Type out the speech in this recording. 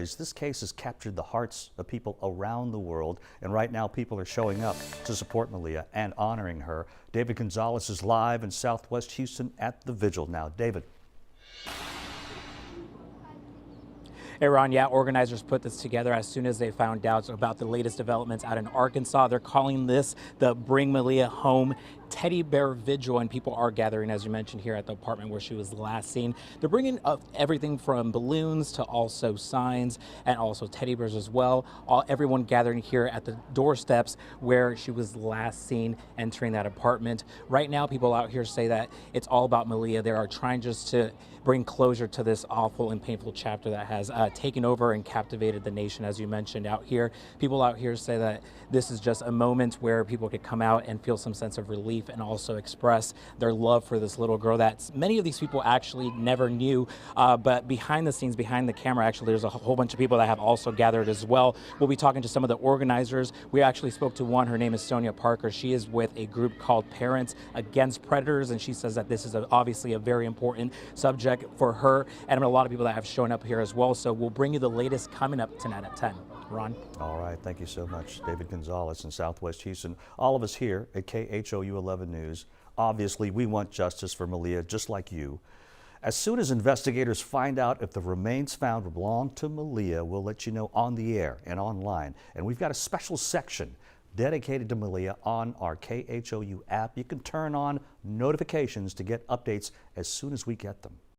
This case has captured the hearts of people around the world, and right now people are showing up to support Maleah and honoring her. David Gonzalez is live in Southwest Houston at the vigil now. David. Hey Ron, yeah, organizers put this together as soon as they found out about the latest developments out in Arkansas. They're calling this the Bring Maleah Home Teddy Bear Vigil, and people are gathering, as you mentioned, here at the apartment where she was last seen. They're bringing up everything from balloons to also signs and also teddy bears as well. Everyone gathering here at the doorsteps where she was last seen entering that apartment. Right now, people out here say that it's all about Maleah. They are trying just to bring closure to this awful and painful chapter that has taken over and captivated the nation, as you mentioned out here. People out here say that this is just a moment where people could come out and feel some sense of relief and also express their love for this little girl that many of these people actually never knew. But behind the scenes, behind the camera, actually, there's a whole bunch of people that have also gathered as well. We'll be talking to some of the organizers. We actually spoke to one. Her name is Sonia Parker. She is with a group called Parents Against Predators, and she says that this is obviously a very important subject for her and a lot of people that have shown up here as well. So we'll bring you the latest coming up tonight at 10. Ron? All right, thank you so much, David Gonzalez in Southwest Houston. All of us here at KHOU 11 News, obviously we want justice for Maleah just like you. As soon as investigators find out if the remains found belong to Maleah, we'll let you know on the air and online. And we've got a special section dedicated to Maleah on our KHOU app. You can turn on notifications to get updates as soon as we get them.